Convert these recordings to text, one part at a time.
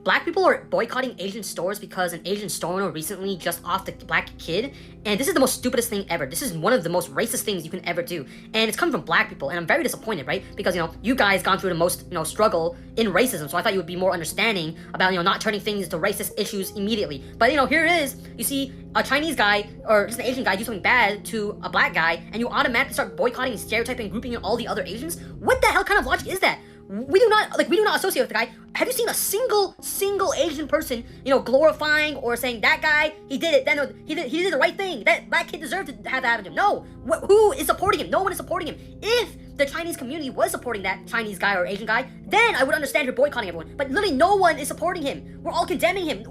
black people are boycotting Asian stores because an Asian store owner recently just offed a black kid, and this is the most stupidest thing ever. This is one of the most racist things you can ever do, and it's coming from black people, and I'm very disappointed, right? Because, you guys gone through the most, struggle in racism, so I thought you would be more understanding about, not turning things into racist issues immediately. But, here it is. You see a Chinese guy or just an Asian guy do something bad to a black guy, and you automatically start boycotting and stereotyping and grouping in all the other Asians? What the hell kind of logic is that? We do not associate with the guy. Have you seen a single Asian person, glorifying or saying that guy, he did it, then he did the right thing, that black kid deserved to have that happen to him? No. Who is supporting him? No one is supporting him. If the Chinese community was supporting that Chinese guy or Asian guy, then I would understand you're boycotting everyone. But literally no one is supporting him. We're all condemning him.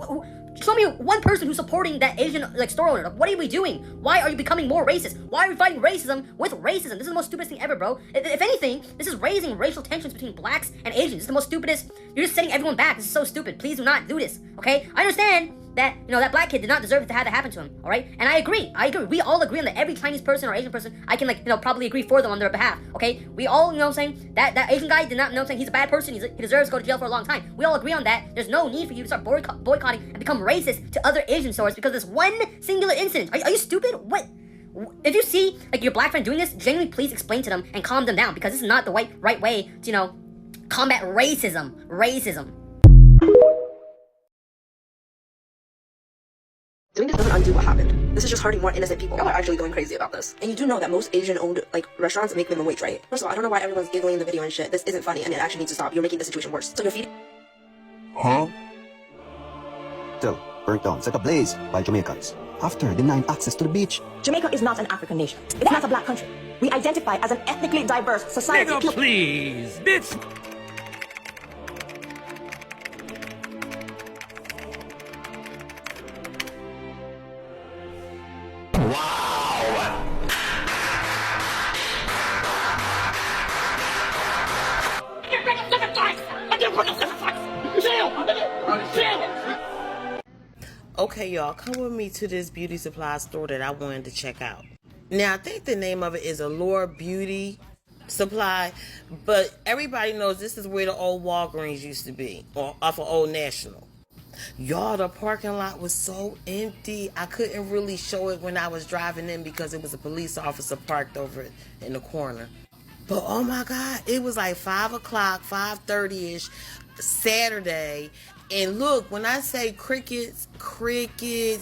Show me one person who's supporting that Asian store owner. What are we doing? Why are you becoming more racist? Why are we fighting racism with racism? This is the most stupidest thing ever, bro. If anything, this is raising racial tensions between blacks and Asians. This is the most stupidest. You're just setting everyone back. This is so stupid. Please do not do this, okay? I understand that, that black kid did not deserve to have that happen to him, all right? And I agree. We all agree on that. Every Chinese person or Asian person, I can, probably agree for them on their behalf, okay? We all, saying that Asian guy did not, saying he's a bad person. He deserves to go to jail for a long time. We all agree on that. There's no need for you to start boycotting and become racist to other Asian stores because of this one singular incident. Are you stupid? What? If you see, your black friend doing this, genuinely please explain to them and calm them down, because this is not the right way to, combat racism. Doing this doesn't undo what happened. This is just hurting more innocent people. Y'all are actually going crazy about this. And you do know that most Asian-owned, restaurants make minimum wage, right? First of all, I don't know why everyone's giggling in the video and shit. This isn't funny, and it actually needs to stop. You're making the situation worse. So you're feeding... Huh? Still, burnt down, set ablaze by Jamaicans after denying access to the beach. Jamaica is not an African nation. It's not a black country. We identify as an ethnically diverse society. Nigga, please, bitch! Okay, y'all, come with me to this beauty supply store that I wanted to check out. Now, I think the name of it is Allure Beauty Supply, but everybody knows this is where the old Walgreens used to be, or off of Old National. Y'all, the parking lot was so empty. I couldn't really show it when I was driving in because it was a police officer parked over in the corner. But oh my God, it was like 5 o'clock, 5:30-ish, Saturday. And look, when I say crickets,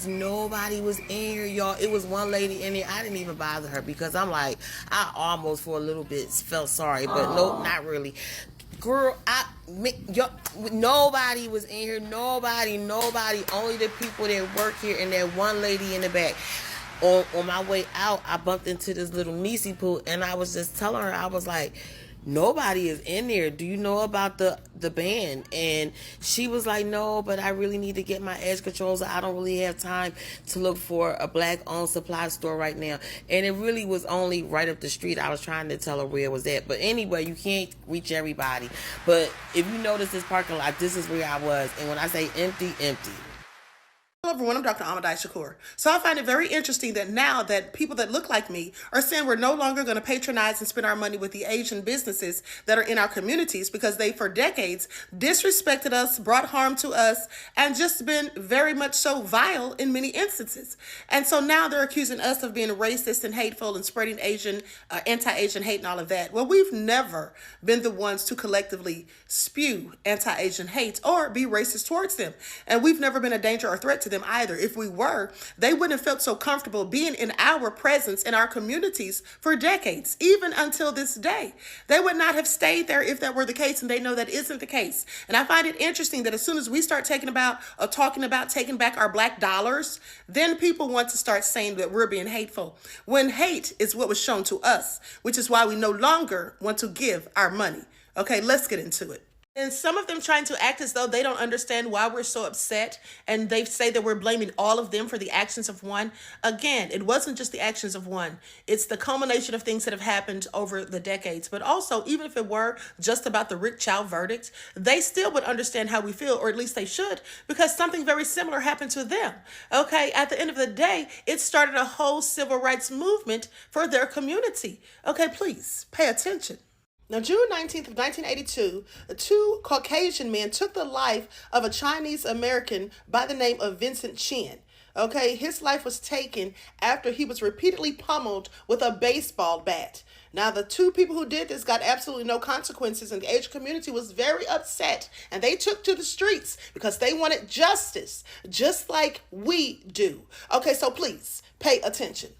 nobody was in here, y'all. It was one lady in there. I didn't even bother her because I'm like, I almost for a little bit felt sorry, but no, not really. Girl, nobody was in here. Nobody. Only the people that work here and that one lady in the back. On my way out, I bumped into this little niecey poo, and I was just telling her, I was like, nobody is in there. Do you know about the band? And she was like, no, but I really need to get my edge controls. I don't really have time to look for a black-owned supply store right now. And it really was only right up the street. I was trying to tell her where it was at. But anyway, you can't reach everybody. But if you notice this parking lot, this is where I was. And when I say empty, empty. Hello everyone, I'm Dr. UMATIZED Shakur. So I find it very interesting that now that people that look like me are saying we're no longer going to patronize and spend our money with the Asian businesses that are in our communities because they for decades disrespected us, brought harm to us, and just been very much so vile in many instances. And so now they're accusing us of being racist and hateful and spreading anti-Asian hate and all of that. Well, we've never been the ones to collectively spew anti-Asian hate or be racist towards them. And we've never been a danger or threat to them either. If we were, they wouldn't have felt so comfortable being in our presence in our communities for decades, even until this day. They would not have stayed there if that were the case, and they know that isn't the case. And I find it interesting that as soon as we start talking about taking back our black dollars, then people want to start saying that we're being hateful, when hate is what was shown to us, which is why we no longer want to give our money. Okay, let's get into it. And some of them trying to act as though they don't understand why we're so upset, and they say that we're blaming all of them for the actions of one. Again, it wasn't just the actions of one. It's the culmination of things that have happened over the decades. But also, even if it were just about the Rick Chow verdict, they still would understand how we feel, or at least they should, because something very similar happened to them. Okay, at the end of the day, it started a whole civil rights movement for their community. Okay, please pay attention. Now, June 19th of 1982, two Caucasian men took the life of a Chinese American by the name of Vincent Chin. Okay, his life was taken after he was repeatedly pummeled with a baseball bat. Now, the two people who did this got absolutely no consequences, and the Asian community was very upset, and they took to the streets because they wanted justice, just like we do. Okay, so please pay attention.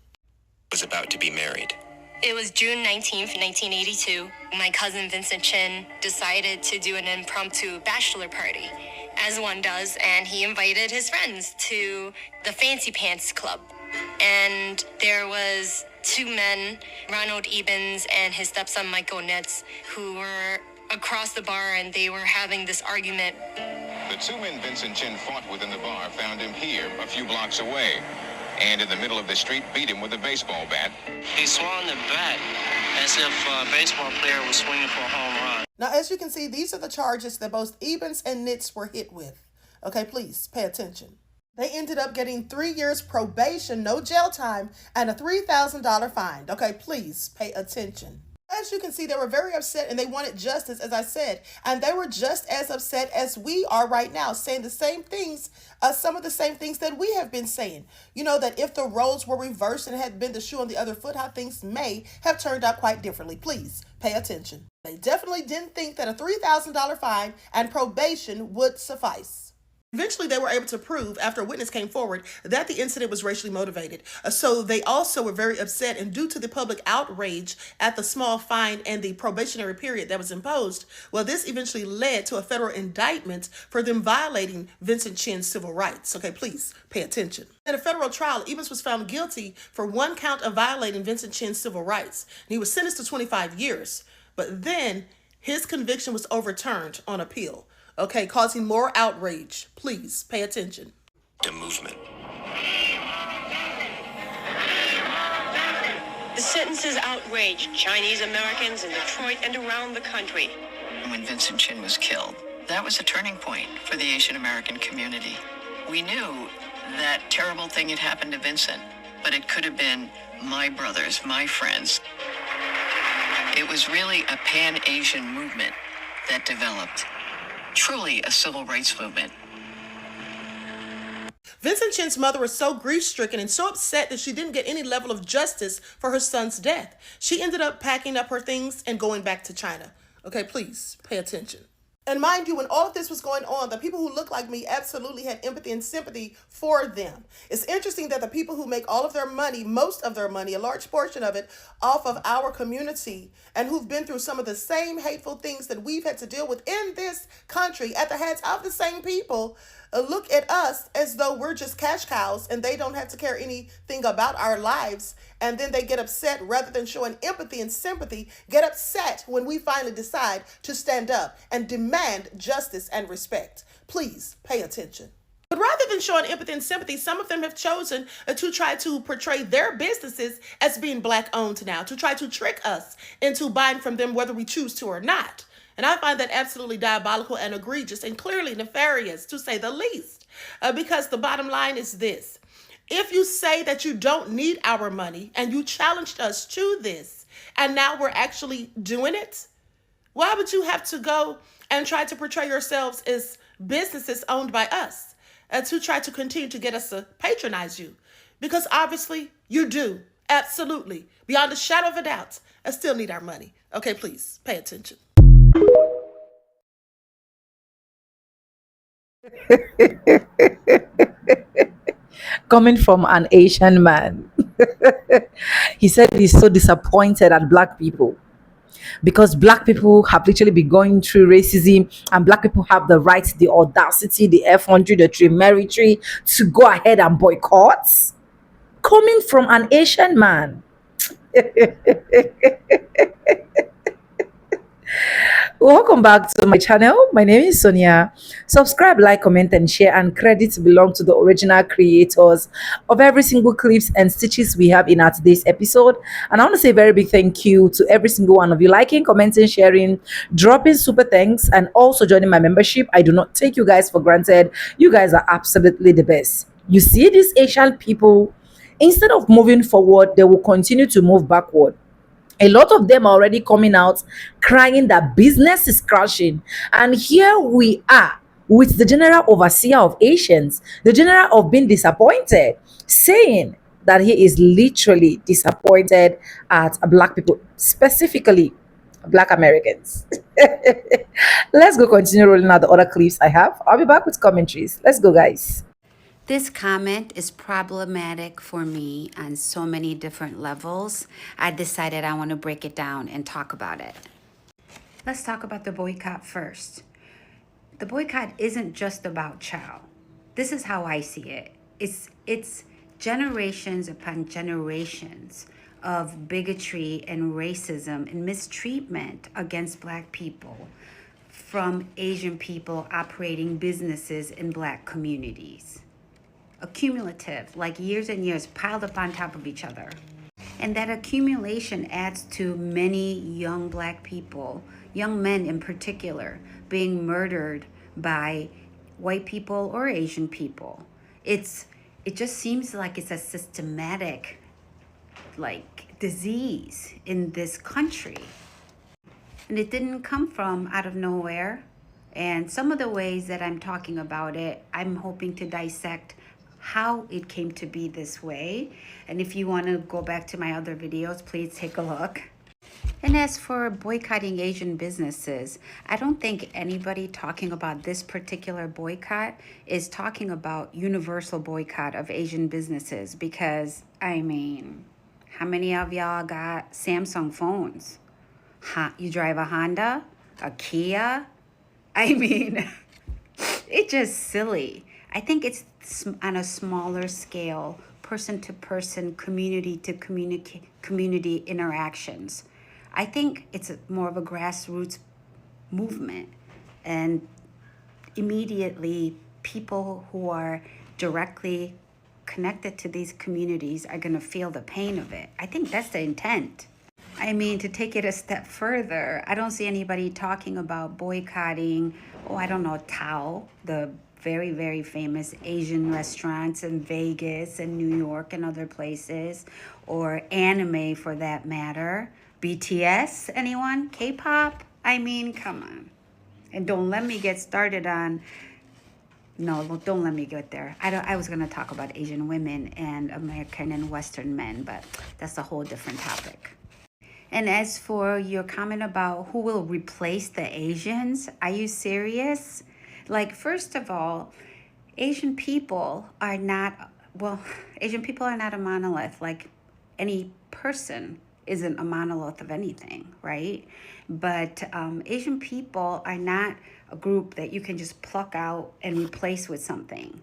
Was about to be married. It was June 19th, 1982. My cousin Vincent Chin decided to do an impromptu bachelor party, as one does, and he invited his friends to the Fancy Pants Club. And there was two men, Ronald Ebens and his stepson Michael Nitz, who were across the bar, and they were having this argument. The two men Vincent Chin fought with in the bar found him here, a few blocks away, and in the middle of the street beat him with a baseball bat. He swung the bat as if a baseball player was swinging for a home run. Now, as you can see, these are the charges that both Ebens and Nitz were hit with. Okay, please pay attention. They ended up getting 3 years probation, no jail time, and a $3,000 fine. Okay, please pay attention. As you can see, they were very upset and they wanted justice, as I said, and they were just as upset as we are right now, saying the same things, some of the same things that we have been saying. You know, that if the roles were reversed and had been the shoe on the other foot, how things may have turned out quite differently. Please pay attention. They definitely didn't think that a $3,000 fine and probation would suffice. Eventually, they were able to prove, after a witness came forward, that the incident was racially motivated. So they also were very upset, and due to the public outrage at the small fine and the probationary period that was imposed, well, this eventually led to a federal indictment for them violating Vincent Chin's civil rights. Okay, please pay attention. In a federal trial, Ebens was found guilty for one count of violating Vincent Chin's civil rights, and he was sentenced to 25 years. But then his conviction was overturned on appeal. Okay, causing more outrage. Please pay attention. The movement. The sentences outraged Chinese Americans in Detroit and around the country. When Vincent Chin was killed, that was a turning point for the Asian American community. We knew that terrible thing had happened to Vincent, but it could have been my brothers, my friends. It was really a pan-Asian movement that developed. Truly a civil rights movement. Vincent Chin's mother was so grief-stricken and so upset that she didn't get any level of justice for her son's death. She ended up packing up her things and going back to China. Okay, please pay attention. And mind you, when all of this was going on, the people who look like me absolutely had empathy and sympathy for them. It's interesting that the people who make all of their money, most of their money, a large portion of it, off of our community, and who've been through some of the same hateful things that we've had to deal with in this country at the hands of the same people, look at us as though we're just cash cows and they don't have to care anything about our lives. And then they get upset rather than showing empathy and sympathy, get upset when we finally decide to stand up and demand justice and respect. Please pay attention. But rather than showing empathy and sympathy, some of them have chosen to try to portray their businesses as being Black owned now, to try to trick us into buying from them whether we choose to or not. And I find that absolutely diabolical and egregious and clearly nefarious, to say the least, because the bottom line is this. If you say that you don't need our money and you challenged us to this, and now we're actually doing it, why would you have to go and try to portray yourselves as businesses owned by us to try to continue to get us to patronize you? Because obviously you do, absolutely, beyond a shadow of a doubt, I still need our money. Okay, please pay attention. Coming from an Asian man, he said he's so disappointed at Black people because Black people have literally been going through racism, and Black people have the right, the audacity, the effrontery, the temerity to go ahead and boycott. Coming from an Asian man. Welcome back to my channel. My name is Sonia. Subscribe, like, comment, and share, and credits belong to the original creators of every single clips and stitches we have in our today's episode. And I want to say a very big thank you to every single one of you liking, commenting, sharing, dropping super thanks, and also joining my membership. I do not take you guys for granted. You guys are absolutely the best. You see, these Asian people, instead of moving forward, they will continue to move backward. A lot of them are already coming out crying that business is crashing. And here we are with the general overseer of Asians, the general of being disappointed, saying that he is literally disappointed at black people, specifically black Americans. Let's go continue rolling out the other clips I have. I'll be back with commentaries. Let's go, guys. This comment is problematic for me on so many different levels. I decided I want to break it down and talk about it. Let's talk about the boycott first. The boycott isn't just about Chow. This is how I see it. It's generations upon generations of bigotry and racism and mistreatment against black people from Asian people operating businesses in black communities. Accumulative, like years and years piled up on top of each other. And that accumulation adds to many young black people, young men in particular, being murdered by white people or Asian people. It just seems like it's a systematic disease in this country. And it didn't come from out of nowhere. And some of the ways that I'm talking about it, I'm hoping to dissect how it came to be this way. And if you want to go back to my other videos, please take a look. And as for boycotting Asian businesses, I don't think anybody talking about this particular boycott is talking about universal boycott of Asian businesses, because, I mean, how many of y'all got Samsung phones? You drive a Honda, a Kia? I mean, it's just silly. I think it's on a smaller scale, person to person, community to community interactions. I think it's more of a grassroots movement, and immediately people who are directly connected to these communities are going to feel the pain of it. I think that's the intent. I mean, to take it a step further, I don't see anybody talking about boycotting, I don't know, Tao, the very, very famous Asian restaurants in Vegas and New York and other places, or anime for that matter. BTS, anyone? K-pop? I mean, come on. And don't let me get started on, no, don't let me get there. I was going to talk about Asian women and American and Western men, but that's a whole different topic. And as for your comment about who will replace the Asians, are you serious? Like, first of all, Asian people are not a monolith. Like, any person isn't a monolith of anything, right? But Asian people are not a group that you can just pluck out and replace with something.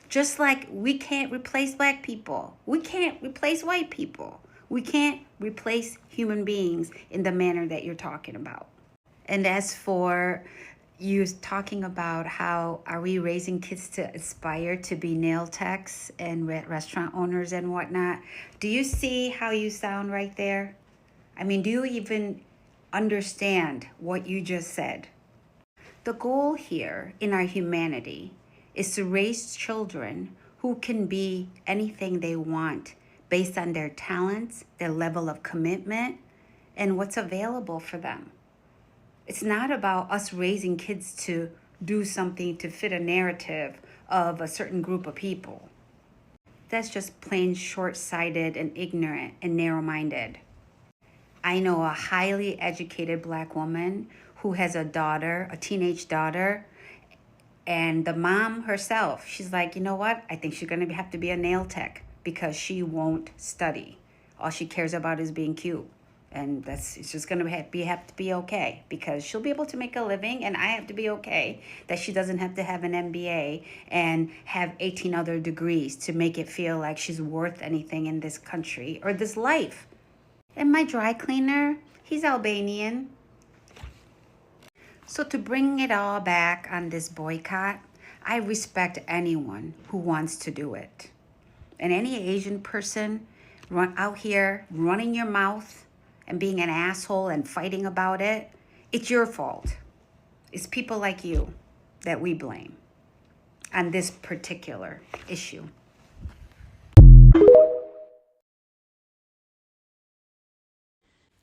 Just like we can't replace black people. We can't replace white people. We can't replace human beings in the manner that you're talking about. And as for you talking about how are we raising kids to aspire to be nail techs and restaurant owners and whatnot, do you see how you sound right there? I mean, do you even understand what you just said? The goal here in our humanity is to raise children who can be anything they want based on their talents, their level of commitment, and what's available for them. It's not about us raising kids to do something to fit a narrative of a certain group of people. That's just plain short-sighted and ignorant and narrow-minded. I know a highly educated black woman who has a daughter, a teenage daughter, and the mom herself, she's like, you know what? I think she's going to have to be a nail tech because she won't study. All she cares about is being cute. And it's just going to have to be okay, because she'll be able to make a living, and I have to be okay that she doesn't have to have an MBA and have 18 other degrees to make it feel like she's worth anything in this country or this life. And my dry cleaner, he's Albanian. So to bring it all back on this boycott, I respect anyone who wants to do it. And any Asian person out here running your mouth and being an asshole and fighting about it, it's your fault. It's people like you that we blame on this particular issue.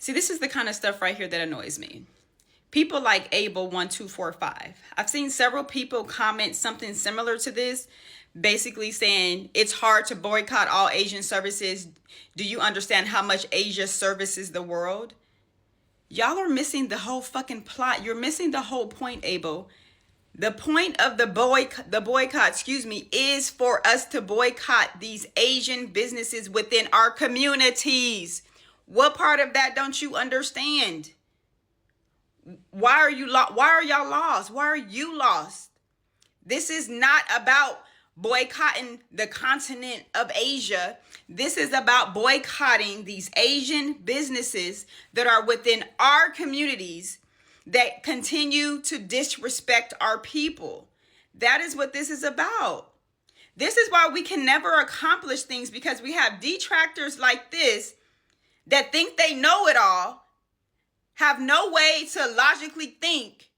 See, this is the kind of stuff right here that annoys me. People like Abel1245. I've seen several people comment something similar to this, basically saying it's hard to boycott all Asian services. Do you understand how much Asia services the world? Y'all are missing the whole fucking plot. You're missing the whole point, Abel. The point of the boycott, is for us to boycott these Asian businesses within our communities. What part of that don't you understand? Why are y'all lost? Why are you lost? This is not about boycotting the continent of Asia. This is about boycotting these Asian businesses that are within our communities that continue to disrespect our people. That is what this is about. This is why we can never accomplish things, because we have detractors like this that think they know it all, have no way to logically think.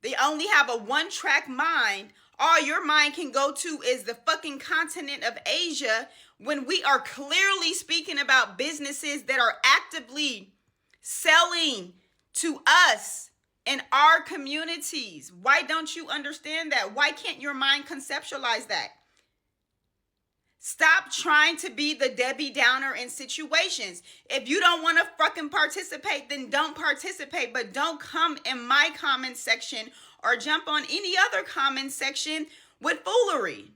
They only have a one-track mind. All your mind can go to is the fucking continent of Asia, when we are clearly speaking about businesses that are actively selling to us in our communities. Why don't you understand that? Why can't your mind conceptualize that? Stop trying to be the Debbie Downer in situations. If you don't want to fucking participate, then don't participate. But don't come in my comment section or jump on any other comment section with foolery.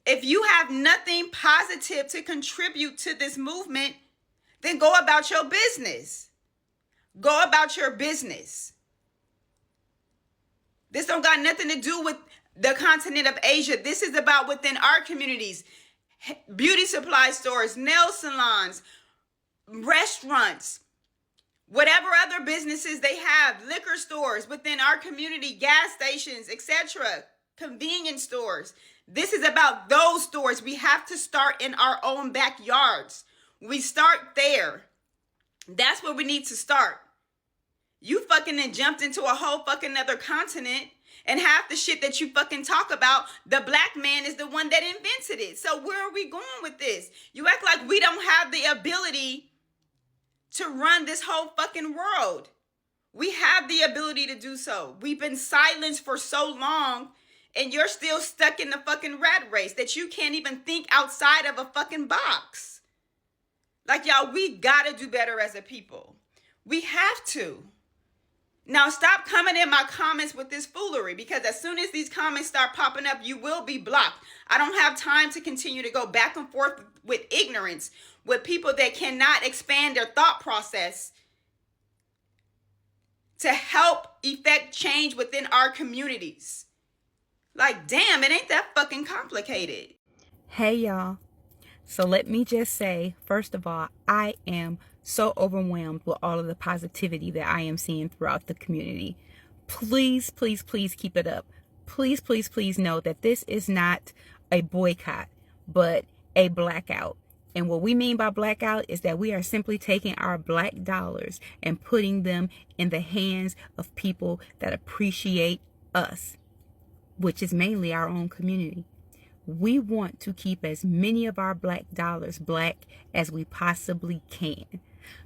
If you have nothing positive to contribute to this movement, then go about your business. Go about your business. This don't got nothing to do with the continent of Asia. This is about within our communities. Beauty supply stores, nail salons, restaurants, whatever other businesses they have, liquor stores within our community, gas stations, etc., convenience stores. This is about those stores. We have to start in our own backyards. We start there. That's where we need to start. You fucking then jumped into a whole fucking other continent, and half the shit that you fucking talk about, the black man is the one that invented it. So where are we going with this? You act like we don't have the ability to run this whole fucking world. We have the ability to do so. We've been silenced for so long, and you're still stuck in the fucking rat race that you can't even think outside of a fucking box. Like, y'all, we gotta do better as a people. We have to. Now, stop coming in my comments with this foolery, because as soon as these comments start popping up, you will be blocked. I don't have time to continue to go back and forth with ignorance, with people that cannot expand their thought process to help effect change within our communities. Like, damn, it ain't that fucking complicated. Hey, y'all. So let me just say, first of all, I am so overwhelmed with all of the positivity that I am seeing throughout the community. Please, please, please keep it up. Please, please, please know that this is not a boycott, but a blackout. And what we mean by blackout is that we are simply taking our black dollars and putting them in the hands of people that appreciate us, which is mainly our own community. We want to keep as many of our black dollars black as we possibly can.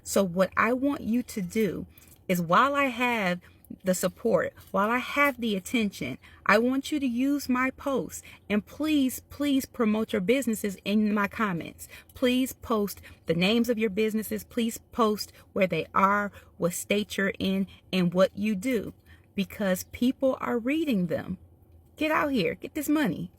So what I want you to do is, while I have the support, while I have the attention, I want you to use my posts, and please, please promote your businesses in my comments. Please post the names of your businesses. Please post where they are, what state you're in, and what you do, because people are reading them. Get out here, get this money.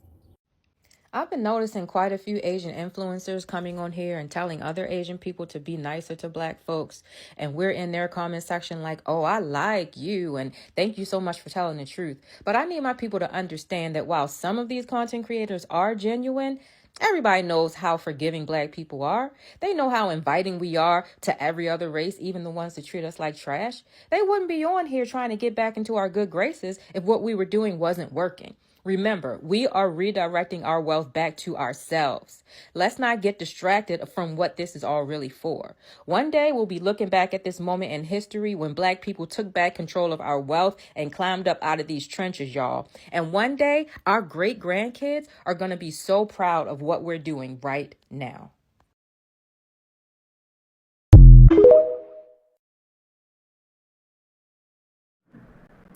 I've been noticing quite a few Asian influencers coming on here and telling other Asian people to be nicer to black folks. And we're in their comment section like, oh, I like you, and thank you so much for telling the truth. But I need my people to understand that while some of these content creators are genuine, everybody knows how forgiving black people are. They know how inviting we are to every other race, even the ones that treat us like trash. They wouldn't be on here trying to get back into our good graces if what we were doing wasn't working. Remember, we are redirecting our wealth back to ourselves. Let's not get distracted from what this is all really for. One day we'll be looking back at this moment in history when black people took back control of our wealth and climbed up out of these trenches, y'all. And one day our great grandkids are going to be so proud of what we're doing right now.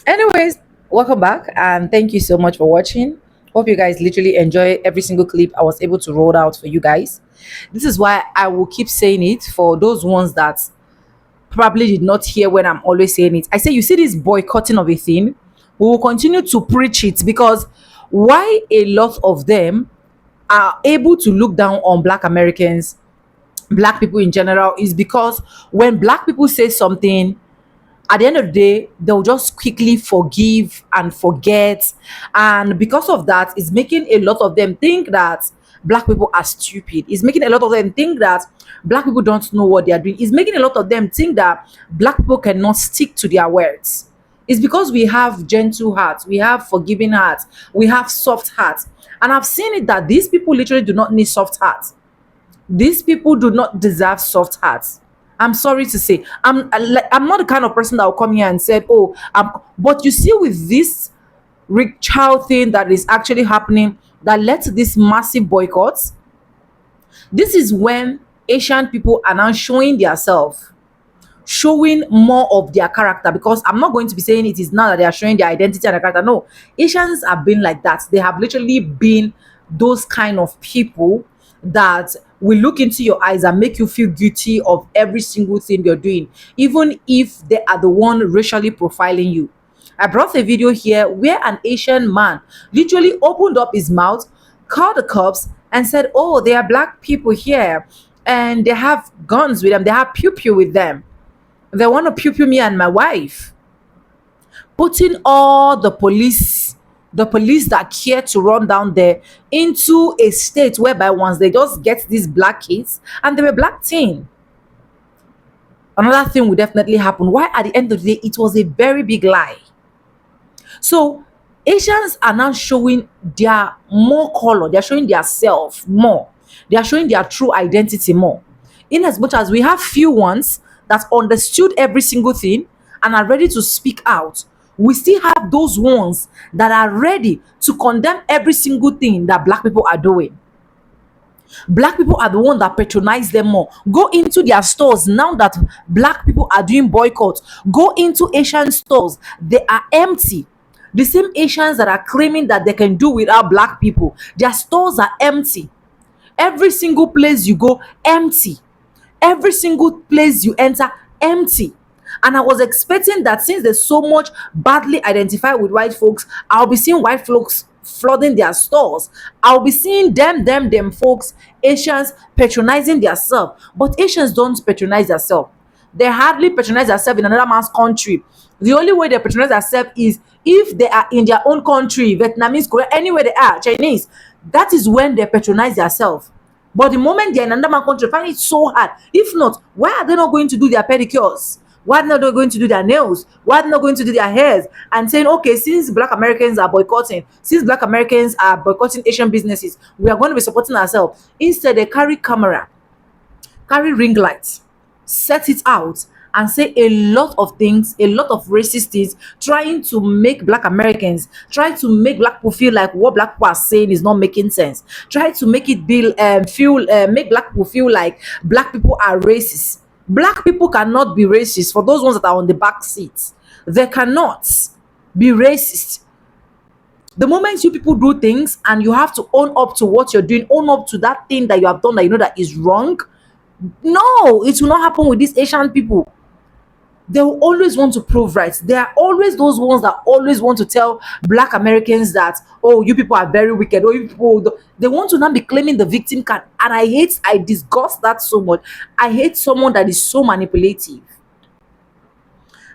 Anyways, welcome back and thank you so much for watching. Hope you guys literally enjoy every single clip I was able to roll out for you guys. This is why I will keep saying it for those ones that probably did not hear when I'm always saying it. I say, you see this boycotting of a thing, we will continue to preach it because why a lot of them are able to look down on Black Americans, Black people in general, is because when Black people say something, at the end of the day, they'll just quickly forgive and forget. And because of that, it's making a lot of them think that Black people are stupid. It's making a lot of them think that Black people don't know what they are doing. It's making a lot of them think that Black people cannot stick to their words. It's because we have gentle hearts, we have forgiving hearts, we have soft hearts. And I've seen it that these people literally do not need soft hearts. These people do not deserve soft hearts. I'm sorry to say, I'm not the kind of person that will come here and said, "Oh, but you see, with this Rick Child thing that is actually happening, that led to this massive boycotts. This is when Asian people are now showing themselves, showing more of their character, because I'm not going to be saying it is now that they are showing their identity and their character. No, Asians have been like that. They have literally been those kind of people that will look into your eyes and make you feel guilty of every single thing you're doing, even if they are the one racially profiling you. I brought a video here where an Asian man literally opened up his mouth, called the cops, and said, "Oh, there are Black people here and they have guns with them, they have pew pew with them. They want to pew pew me and my wife." Putting all the police that care to run down there into a state whereby once they just get these Black kids and they were Black teen, another thing will definitely happen. Why at the end of the day, it was a very big lie. So Asians are now showing their more color, they're showing their self more, they are showing their true identity more. In as much as we have few ones that understood every single thing and are ready to speak out, we still have those ones that are ready to condemn every single thing that Black people are doing. Black people are the one that patronize them more. Go into their stores now that Black people are doing boycott. Go into Asian stores, they are empty. The same Asians that are claiming that they can do without Black people, their stores are empty. Every single place you go, empty. Every single place you enter, empty. And I was expecting that since there's so much badly identified with white folks, I'll be seeing white folks flooding their stores. I'll be seeing them folks, Asians patronizing their self. But Asians don't patronize themselves. They hardly patronize themselves in another man's country. The only way they patronize themselves is if they are in their own country, Vietnamese, Korea, anywhere they are, Chinese. That is when they patronize themselves. But the moment they're in another man country, find it so hard. If not, why are they not going to do their pedicures? Why are they not going to do their nails? Why are they not going to do their hairs? And saying, okay, since Black Americans are boycotting, since Black Americans are boycotting Asian businesses, we are going to be supporting ourselves. Instead, they carry camera, carry ring lights, set it out, and say a lot of things, a lot of racist things, trying to make Black Americans, try to make Black people feel like what Black people are saying is not making sense. Try to make it be make Black people feel like Black people are racist. Black people cannot be racist. For those ones that are on the back seats, they cannot be racist. The moment you people do things and you have to own up to what you're doing, own up to that thing that you have done that you know that is wrong, no, it will not happen with these Asian people. They will always want to prove right. They are always those ones that always want to tell Black Americans that, oh, you people are very wicked. Oh, you people, they want to now be claiming the victim card. And I disgust that so much. I hate someone that is so manipulative.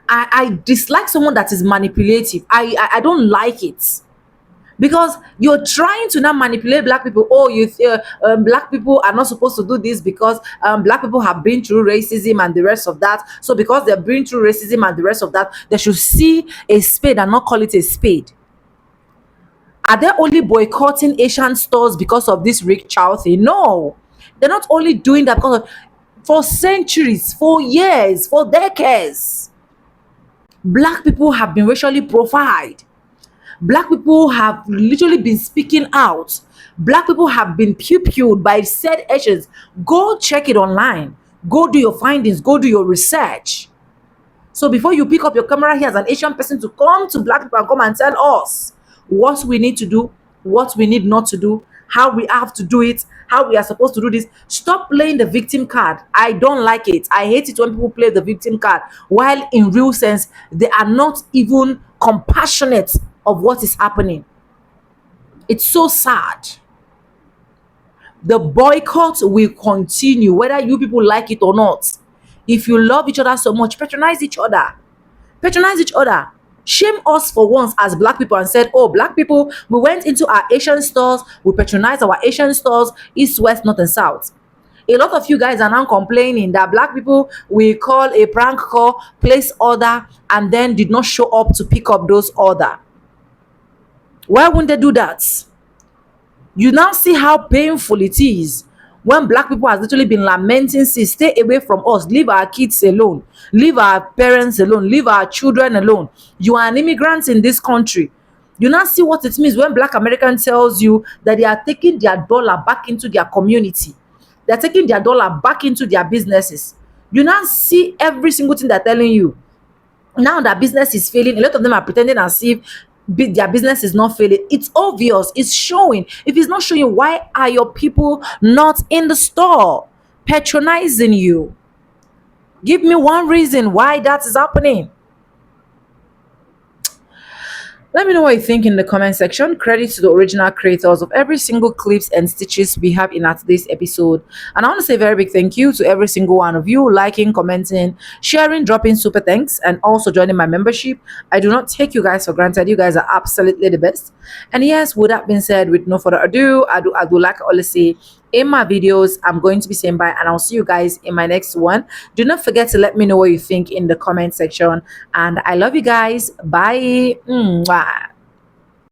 I dislike someone that is manipulative. I don't like it. Because you're trying to now manipulate Black people. Oh, Black people are not supposed to do this because Black people have been through racism and the rest of that. So because they've been through racism and the rest of that, they should see a spade and not call it a spade. Are they only boycotting Asian stores because of this Rick Chow thing? No, they're not only doing that because for centuries, for years, for decades, Black people have been racially profiled. Black people have literally been speaking out. Black people have been pew-pewed by said Asians. Go check it online. Go do your findings. Go do your research. So before you pick up your camera here as an Asian person to come to black people and come and tell us what we need to do, what we need not to do, how we have to do it, how we are supposed to do this. Stop playing the victim card. I don't like it. I hate it when people play the victim card while in real sense they are not even compassionate of what is happening. It's so sad. The boycott will continue whether you people like it or not. If you love each other so much, patronize each other. Patronize each other. Shame us for once as black people and said, oh, black people, we went into our Asian stores, we patronized our Asian stores, east, west, north, and south. A lot of you guys are now complaining that black people will call a prank call, place order, and then did not show up to pick up those order. Why wouldn't they do that? You now see how painful it is when black people has literally been lamenting, say, stay away from us, leave our kids alone, leave our parents alone, leave our children alone. You are an immigrant in this country. You now see what it means when black American tells you that they are taking their dollar back into their community. They're taking their dollar back into their businesses. You now see every single thing they're telling you. Now that business is failing, a lot of them are pretending as if their business is not failing. It's obvious. It's showing. If it's not showing, why are your people not in the store patronizing you? Give me one reason why that is happening. Let me know what you think in the comment section. Credit to the original creators of every single clips and stitches we have in our today's episode. And I want to say a very big thank you to every single one of you liking, commenting, sharing, dropping super thanks, and also joining my membership. I do not take you guys for granted. You guys are absolutely the best. And yes, with that being said, with no further ado, I do like I always say in my videos, I'm going to be saying bye, and I'll see you guys in my next one. Do not forget to let me know what you think in the comment section, and I love you guys. Bye. Mwah.